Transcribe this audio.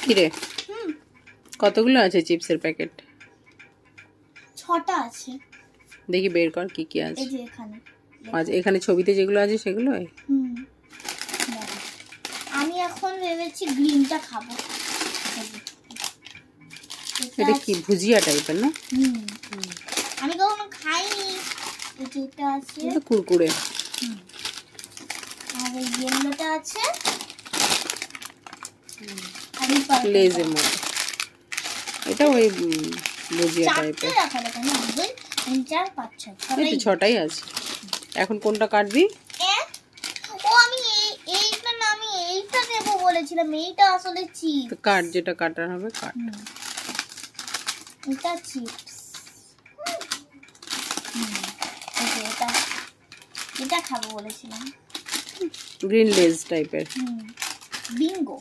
কি রে কতগুলো আছে চিপসের প্যাকেট? 6টা আছে। দেখি বের কর কি কি আছে। এই যে এখানে। আজ এখানে ছবিতে যেগুলো আছে সেগুলো? আমি এখন ভেবেছি গ্রিনটা খাবো। এটা কি ভুজিয়া টাইপের না? আমি কখনো খাইনি। এটা আছে এটা কুরকুরে। আর এই ইয়েলোটা আছে। লেজের মতো। এটা ওই ভুজিয়া টাইপের। রাখা দেখা না 2 3 4 5 6 এই তো 6টাই আছে। এখন কোনটা কাটবি? ও আমি এইটা না, আমি এইটা দেব বলেছিলাম। এইটা আসলে চিপস। তো কাট, যেটা কাটার হবে কাট। এটা চিপস। এটা খাবো বলেছিলাম। গ্রিন লেজ টাইপের। বিঙ্গো।